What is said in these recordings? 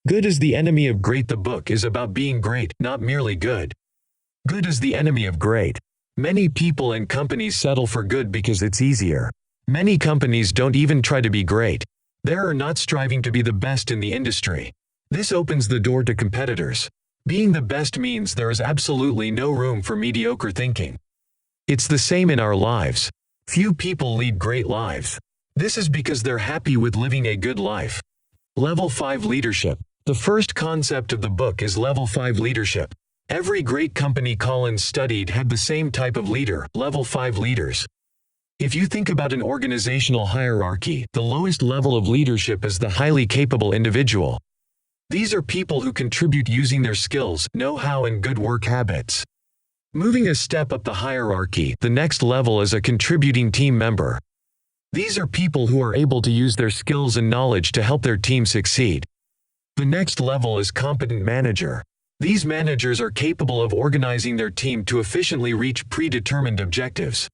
Good is the enemy of great. The book is about being great, not merely good. Good is the enemy of great. Many people and companies settle for good because it's easier. Many companies don't even try to be great. They are not striving to be the best in the industry. This opens the door to competitors. Being the best means there is absolutely no room for mediocre thinking. It's the same in our lives. Few people lead great lives. This is because they're happy with living a good life. Level 5 Leadership. The first concept of the book is Level 5 Leadership. Every great company Collins studied had the same type of leader, Level 5 leaders. If you think about an organizational hierarchy, the lowest level of leadership is the highly capable individual. These are people who contribute using their skills, know-how, and good work habits. Moving a step up the hierarchy, the next level is a contributing team member. These are people who are able to use their skills and knowledge to help their team succeed. The next level is competent manager. These managers are capable of organizing their team to efficiently reach predetermined objectives.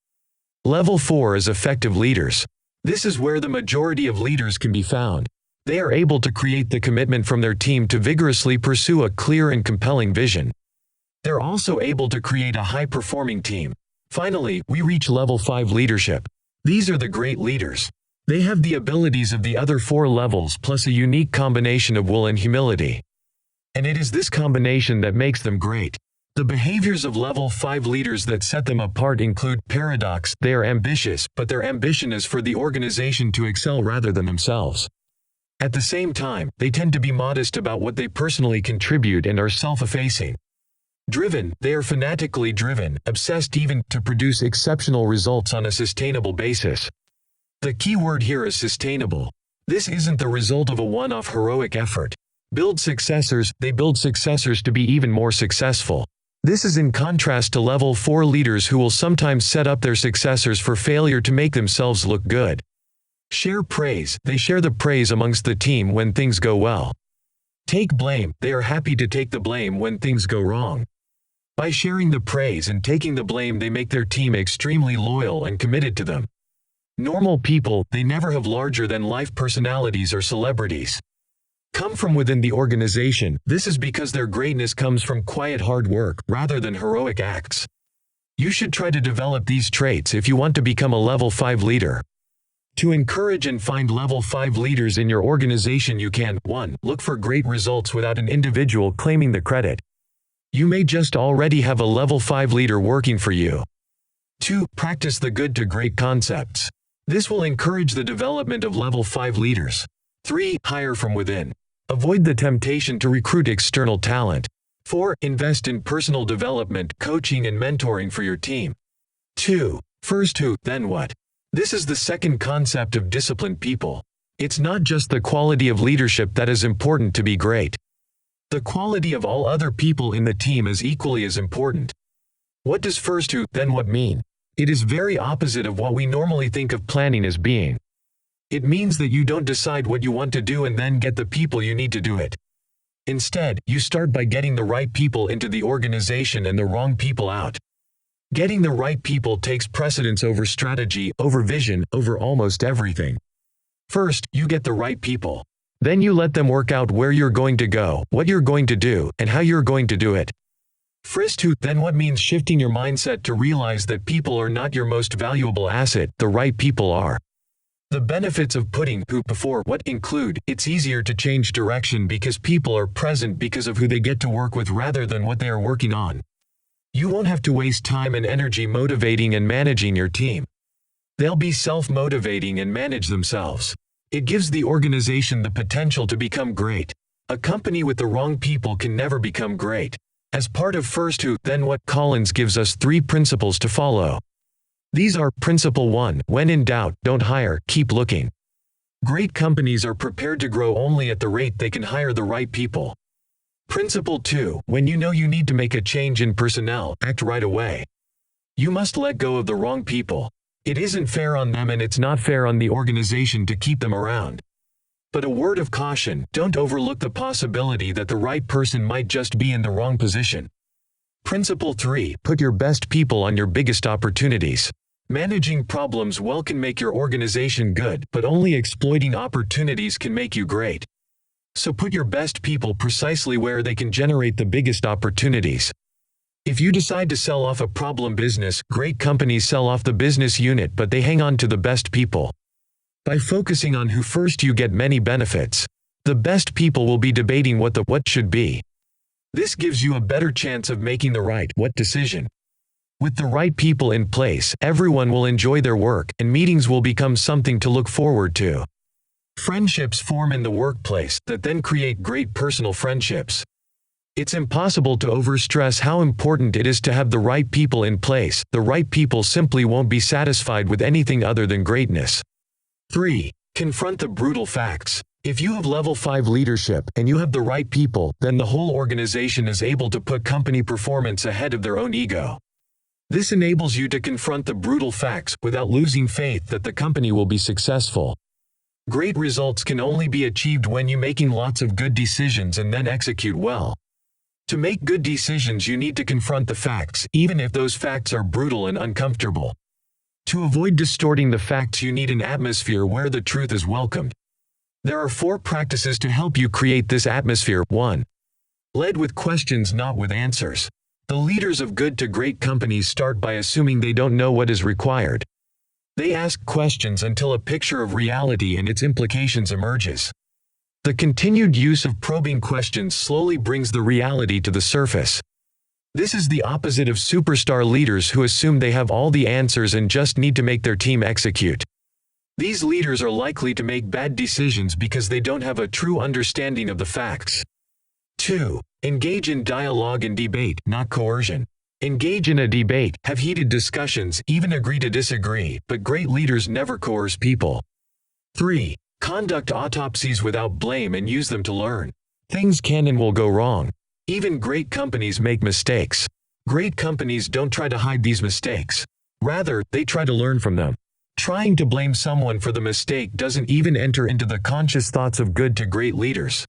Level 4 is effective leaders. This is where the majority of leaders can be found. They are able to create the commitment from their team to vigorously pursue a clear and compelling vision. They're also able to create a high-performing team. Finally, we reach Level 5 leadership. These are the great leaders. They have the abilities of the other 4 levels plus a unique combination of will and humility. And it is this combination that makes them great. The behaviors of Level 5 leaders that set them apart include paradox. They are ambitious, but their ambition is for the organization to excel rather than themselves. At the same time, they tend to be modest about what they personally contribute and are self-effacing. Driven, they are fanatically driven, obsessed even to produce exceptional results on a sustainable basis. The key word here is sustainable. This isn't the result of a one-off heroic effort. Build successors, they build successors to be even more successful. This is in contrast to Level 4 leaders who will sometimes set up their successors for failure to make themselves look good. Share praise, they share the praise amongst the team when things go well. Take blame, they are happy to take the blame when things go wrong. By sharing the praise and taking the blame, they make their team extremely loyal and committed to them. Normal people, they never have larger-than-life personalities or celebrities. Come from within the organization. This is because their greatness comes from quiet hard work, rather than heroic acts. You should try to develop these traits if you want to become a Level 5 leader. To encourage and find Level 5 leaders in your organization, you can 1. Look for great results without an individual claiming the credit. You may just already have a Level 5 leader working for you. 2. Practice the good to great concepts. This will encourage the development of Level 5 leaders. 3. Hire from within. Avoid the temptation to recruit external talent. 4. Invest in personal development, coaching, and mentoring for your team. 2. First who, then what. This is the second concept of disciplined people. It's not just the quality of leadership that is important to be great. The quality of all other people in the team is equally as important. What does first who, then what mean? It is very opposite of what we normally think of planning as being. It means that you don't decide what you want to do and then get the people you need to do it. Instead, you start by getting the right people into the organization and the wrong people out. Getting the right people takes precedence over strategy, over vision, over almost everything. First, you get the right people. Then you let them work out where you're going to go, what you're going to do, and how you're going to do it. First who, then what means shifting your mindset to realize that people are not your most valuable asset, the right people are. The benefits of putting who before what include, it's easier to change direction because people are present because of who they get to work with rather than what they are working on. You won't have to waste time and energy motivating and managing your team. They'll be self-motivating and manage themselves. It gives the organization the potential to become great. A company with the wrong people can never become great. As part of First Who, Then What, Collins gives us 3 principles to follow. These are: Principle 1, when in doubt, don't hire, keep looking. Great companies are prepared to grow only at the rate they can hire the right people. Principle 2, when you know you need to make a change in personnel, act right away. You must let go of the wrong people. It isn't fair on them and it's not fair on the organization to keep them around. But a word of caution, don't overlook the possibility that the right person might just be in the wrong position. Principle 3, put your best people on your biggest opportunities. Managing problems well can make your organization good, but only exploiting opportunities can make you great. So put your best people precisely where they can generate the biggest opportunities. If you decide to sell off a problem business, great companies sell off the business unit but they hang on to the best people. By focusing on who first, you get many benefits. The best people will be debating what the what should be. This gives you a better chance of making the right what decision. With the right people in place, everyone will enjoy their work, and meetings will become something to look forward to. Friendships form in the workplace that then create great personal friendships. It's impossible to overstress how important it is to have the right people in place. The right people simply won't be satisfied with anything other than greatness. 3. Confront the brutal facts. If you have level 5 leadership and you have the right people, then the whole organization is able to put company performance ahead of their own ego. This enables you to confront the brutal facts without losing faith that the company will be successful. Great results can only be achieved when you're making lots of good decisions and then execute well. To make good decisions, you need to confront the facts, even if those facts are brutal and uncomfortable. To avoid distorting the facts, you need an atmosphere where the truth is welcomed. There are 4 practices to help you create this atmosphere. 1. Lead with questions, not with answers. The leaders of good to great companies start by assuming they don't know what is required. They ask questions until a picture of reality and its implications emerges. The continued use of probing questions slowly brings the reality to the surface. This is the opposite of superstar leaders who assume they have all the answers and just need to make their team execute. These leaders are likely to make bad decisions because they don't have a true understanding of the facts. 2. Engage in dialogue and debate, not coercion. Engage in a debate, have heated discussions, even agree to disagree, but great leaders never coerce people. 3. Conduct autopsies without blame and use them to learn. Things can and will go wrong. Even great companies make mistakes. Great companies don't try to hide these mistakes. Rather, they try to learn from them. Trying to blame someone for the mistake doesn't even enter into the conscious thoughts of good to great leaders.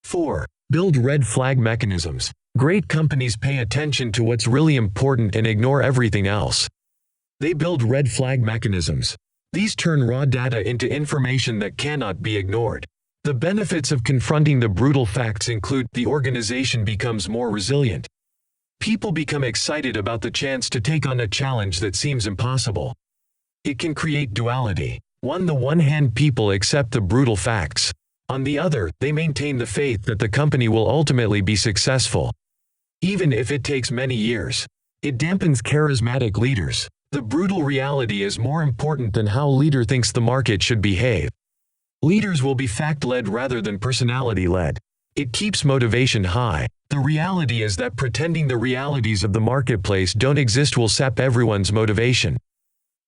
4. Build red flag mechanisms. Great companies pay attention to what's really important and ignore everything else. They build red flag mechanisms. These turn raw data into information that cannot be ignored. The benefits of confronting the brutal facts include the organization becomes more resilient. People become excited about the chance to take on a challenge that seems impossible. It can create duality. On the one hand, people accept the brutal facts. On the other, they maintain the faith that the company will ultimately be successful, even if it takes many years. It dampens charismatic leaders. The brutal reality is more important than how a leader thinks the market should behave. Leaders will be fact-led rather than personality-led. It keeps motivation high. The reality is that pretending the realities of the marketplace don't exist will sap everyone's motivation.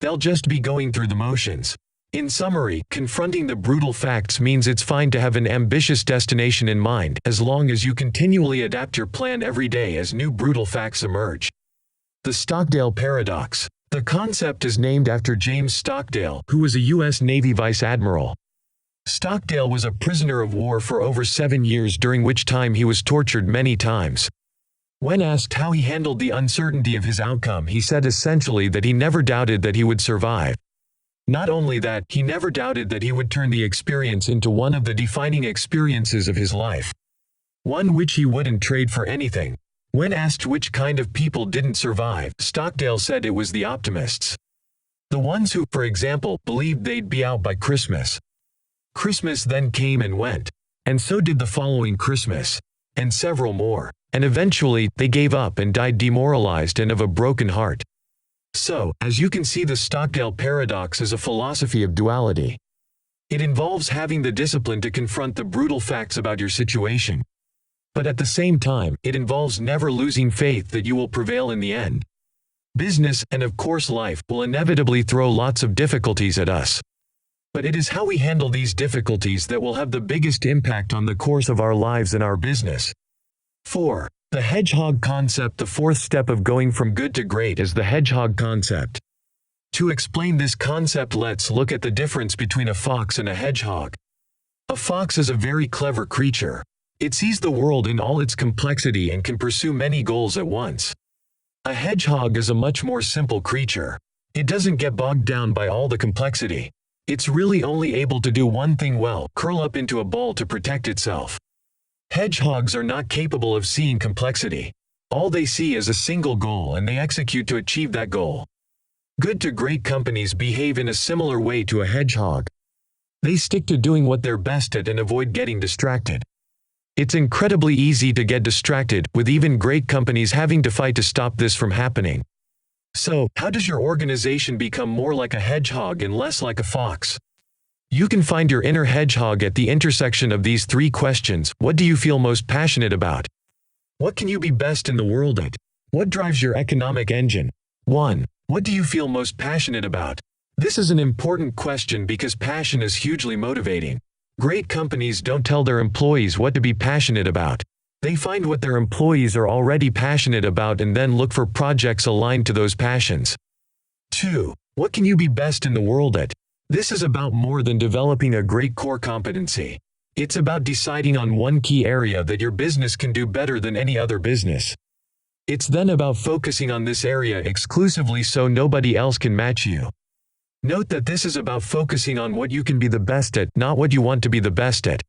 They'll just be going through the motions. In summary, confronting the brutal facts means it's fine to have an ambitious destination in mind, as long as you continually adapt your plan every day as new brutal facts emerge. The Stockdale Paradox. The concept is named after James Stockdale, who was a U.S. Navy Vice Admiral. Stockdale was a prisoner of war for over 7 years, during which time he was tortured many times. When asked how he handled the uncertainty of his outcome, he said essentially that he never doubted that he would survive. Not only that, he never doubted that he would turn the experience into one of the defining experiences of his life. One which he wouldn't trade for anything. When asked which kind of people didn't survive, Stockdale said it was the optimists. The ones who, for example, believed they'd be out by Christmas. Christmas then came and went. And so did the following Christmas. And several more. And eventually, they gave up and died demoralized and of a broken heart. So, as you can see, the Stockdale Paradox is a philosophy of duality. It involves having the discipline to confront the brutal facts about your situation. But at the same time, it involves never losing faith that you will prevail in the end. Business, and of course life, will inevitably throw lots of difficulties at us. But it is how we handle these difficulties that will have the biggest impact on the course of our lives and our business. 4. The hedgehog concept. The 4th step of going from good to great is the hedgehog concept. To explain this concept, let's look at the difference between a fox and a hedgehog. A fox is a very clever creature. It sees the world in all its complexity and can pursue many goals at once. A hedgehog is a much more simple creature. It doesn't get bogged down by all the complexity. It's really only able to do one thing well: curl up into a ball to protect itself. Hedgehogs are not capable of seeing complexity. All they see is a single goal and they execute to achieve that goal. Good to great companies behave in a similar way to a hedgehog. They stick to doing what they're best at and avoid getting distracted. It's incredibly easy to get distracted, with even great companies having to fight to stop this from happening. So, how does your organization become more like a hedgehog and less like a fox? You can find your inner hedgehog at the intersection of these three questions. What do you feel most passionate about? What can you be best in the world at? What drives your economic engine? 1. What do you feel most passionate about? This is an important question because passion is hugely motivating. Great companies don't tell their employees what to be passionate about. They find what their employees are already passionate about and then look for projects aligned to those passions. 2. What can you be best in the world at? This is about more than developing a great core competency. It's about deciding on one key area that your business can do better than any other business. It's then about focusing on this area exclusively so nobody else can match you. Note that this is about focusing on what you can be the best at, not what you want to be the best at.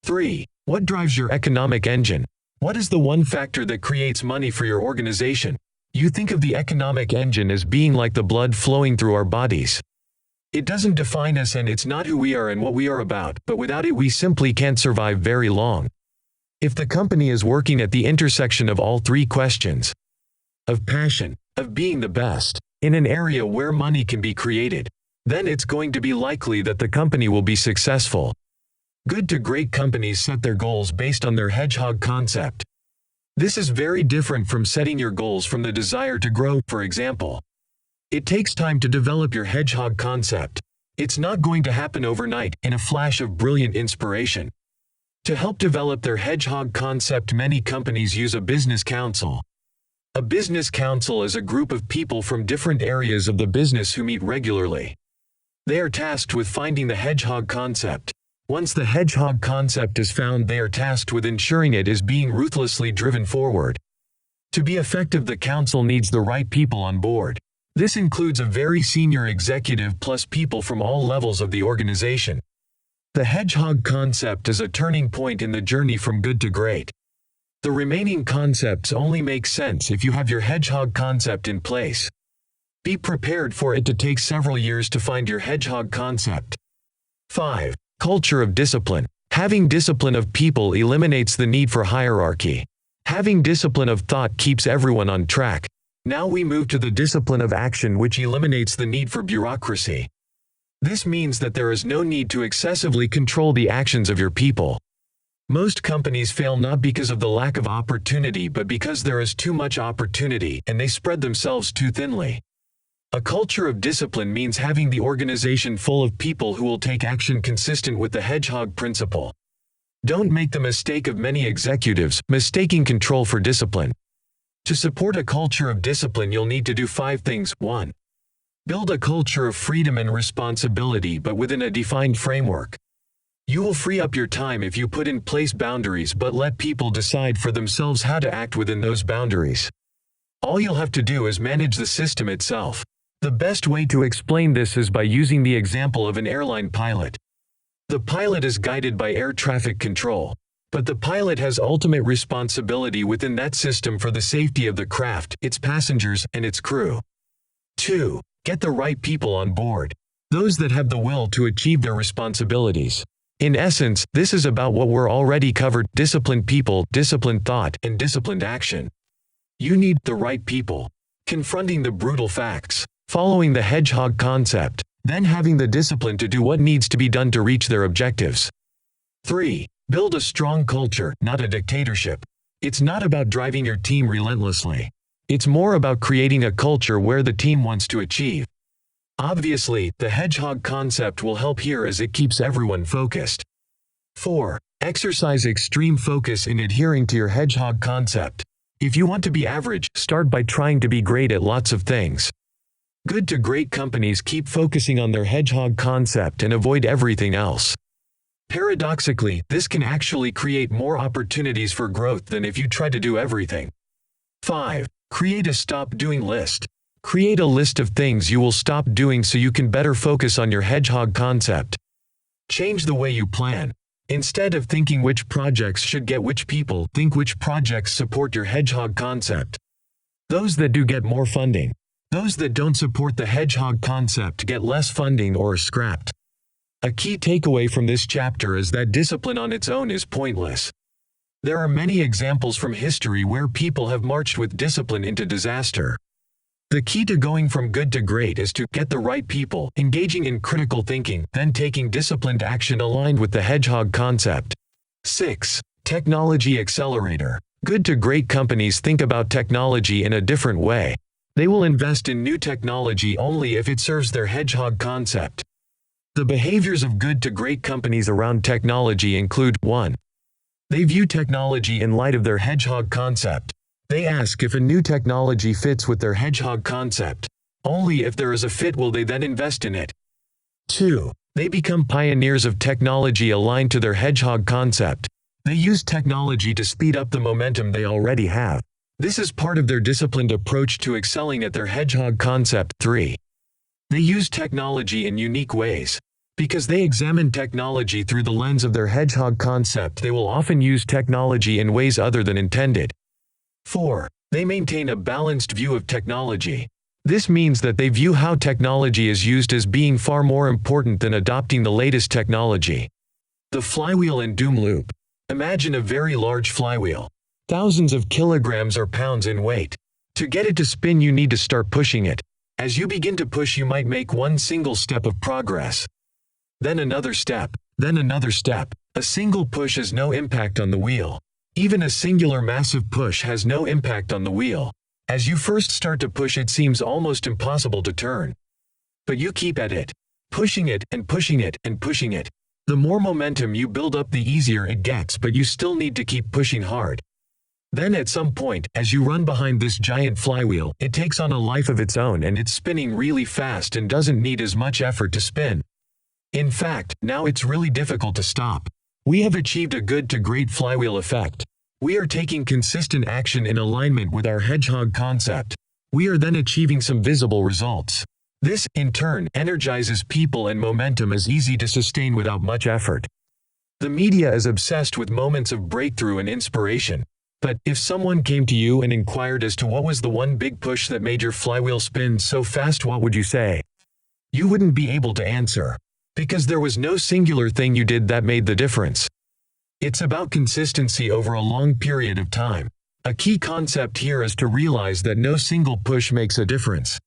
3. What drives your economic engine? What is the one factor that creates money for your organization? You think of the economic engine as being like the blood flowing through our bodies. It doesn't define us and it's not who we are and what we are about, but without it we simply can't survive very long. If the company is working at the intersection of all three questions, of passion, of being the best, in an area where money can be created, then it's going to be likely that the company will be successful. Good to great companies set their goals based on their hedgehog concept. This is very different from setting your goals from the desire to grow, for example. It takes time to develop your hedgehog concept. It's not going to happen overnight, in a flash of brilliant inspiration. To help develop their hedgehog concept, many companies use a business council. A business council is a group of people from different areas of the business who meet regularly. They are tasked with finding the hedgehog concept. Once the hedgehog concept is found, they are tasked with ensuring it is being ruthlessly driven forward. To be effective, the council needs the right people on board. This includes a very senior executive plus people from all levels of the organization. The hedgehog concept is a turning point in the journey from good to great. The remaining concepts only make sense if you have your hedgehog concept in place. Be prepared for it to take several years to find your hedgehog concept. 5. Culture of discipline. Having discipline of people eliminates the need for hierarchy. Having discipline of thought keeps everyone on track. Now we move to the discipline of action, which eliminates the need for bureaucracy. This means that there is no need to excessively control the actions of your people. Most companies fail not because of the lack of opportunity but because there is too much opportunity and they spread themselves too thinly. A culture of discipline means having the organization full of people who will take action consistent with the hedgehog principle. Don't make the mistake of many executives, mistaking control for discipline. To support a culture of discipline, you'll need to do 5 things. 1. Build a culture of freedom and responsibility but within a defined framework. You will free up your time if you put in place boundaries but let people decide for themselves how to act within those boundaries. All you'll have to do is manage the system itself. The best way to explain this is by using the example of an airline pilot. The pilot is guided by air traffic control, but the pilot has ultimate responsibility within that system for the safety of the craft, its passengers, and its crew. 2. Get the right people on board. Those that have the will to achieve their responsibilities. In essence, this is about what we're already covered: disciplined people, disciplined thought, and disciplined action. You need the right people. Confronting the brutal facts. Following the hedgehog concept. Then having the discipline to do what needs to be done to reach their objectives. 3. Build a strong culture, not a dictatorship. It's not about driving your team relentlessly. It's more about creating a culture where the team wants to achieve. Obviously, the hedgehog concept will help here as it keeps everyone focused. 4. Exercise extreme focus in adhering to your hedgehog concept. If you want to be average, start by trying to be great at lots of things. Good to great companies keep focusing on their hedgehog concept and avoid everything else. Paradoxically, this can actually create more opportunities for growth than if you try to do everything. 5. Create a stop doing list. Create a list of things you will stop doing so you can better focus on your hedgehog concept. Change the way you plan. Instead of thinking which projects should get which people, think which projects support your hedgehog concept. Those that do get more funding. Those that don't support the hedgehog concept get less funding or are scrapped. A key takeaway from this chapter is that discipline on its own is pointless. There are many examples from history where people have marched with discipline into disaster. The key to going from good to great is to get the right people, engaging in critical thinking, then taking disciplined action aligned with the hedgehog concept. 6. Technology accelerator. Good to great companies think about technology in a different way. They will invest in new technology only if it serves their hedgehog concept. The behaviors of good to great companies around technology include 1. They view technology in light of their hedgehog concept. They ask if a new technology fits with their hedgehog concept. Only if there is a fit will they then invest in it. 2. They become pioneers of technology aligned to their hedgehog concept. They use technology to speed up the momentum they already have. This is part of their disciplined approach to excelling at their hedgehog concept. 3. They use technology in unique ways. Because they examine technology through the lens of their hedgehog concept, they will often use technology in ways other than intended. 4. They maintain a balanced view of technology. This means that they view how technology is used as being far more important than adopting the latest technology. The flywheel and doom loop. Imagine a very large flywheel. Thousands of kilograms or pounds in weight. To get it to spin, you need to start pushing it. As you begin to push, you might make one single step of progress. Then another step. Then another step. A single push has no impact on the wheel. Even a singular massive push has no impact on the wheel. As you first start to push, it seems almost impossible to turn. But you keep at it. Pushing it and pushing it and pushing it. The more momentum you build up, the easier it gets, but you still need to keep pushing hard. Then at some point, as you run behind this giant flywheel, it takes on a life of its own and it's spinning really fast and doesn't need as much effort to spin. In fact, now it's really difficult to stop. We have achieved a good to great flywheel effect. We are taking consistent action in alignment with our hedgehog concept. We are then achieving some visible results. This, in turn, energizes people and momentum is easy to sustain without much effort. The media is obsessed with moments of breakthrough and inspiration. But if someone came to you and inquired as to what was the one big push that made your flywheel spin so fast, what would you say? You wouldn't be able to answer. Because there was no singular thing you did that made the difference. It's about consistency over a long period of time. A key concept here is to realize that no single push makes a difference.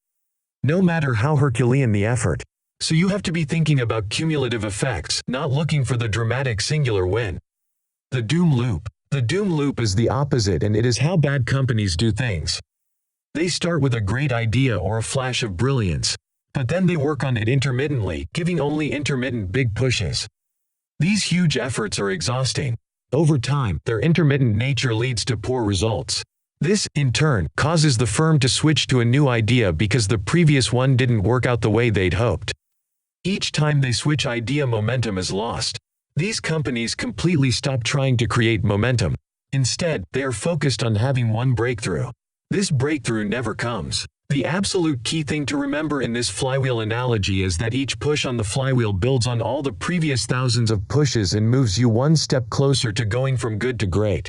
No matter how Herculean the effort. So you have to be thinking about cumulative effects, not looking for the dramatic singular win. The doom loop. The doom loop is the opposite, and it is how bad companies do things. They start with a great idea or a flash of brilliance. But then they work on it intermittently, giving only intermittent big pushes. These huge efforts are exhausting. Over time, their intermittent nature leads to poor results. This, in turn, causes the firm to switch to a new idea because the previous one didn't work out the way they'd hoped. Each time they switch idea, momentum is lost. These companies completely stop trying to create momentum. Instead, they are focused on having one breakthrough. This breakthrough never comes. The absolute key thing to remember in this flywheel analogy is that each push on the flywheel builds on all the previous thousands of pushes and moves you one step closer to going from good to great.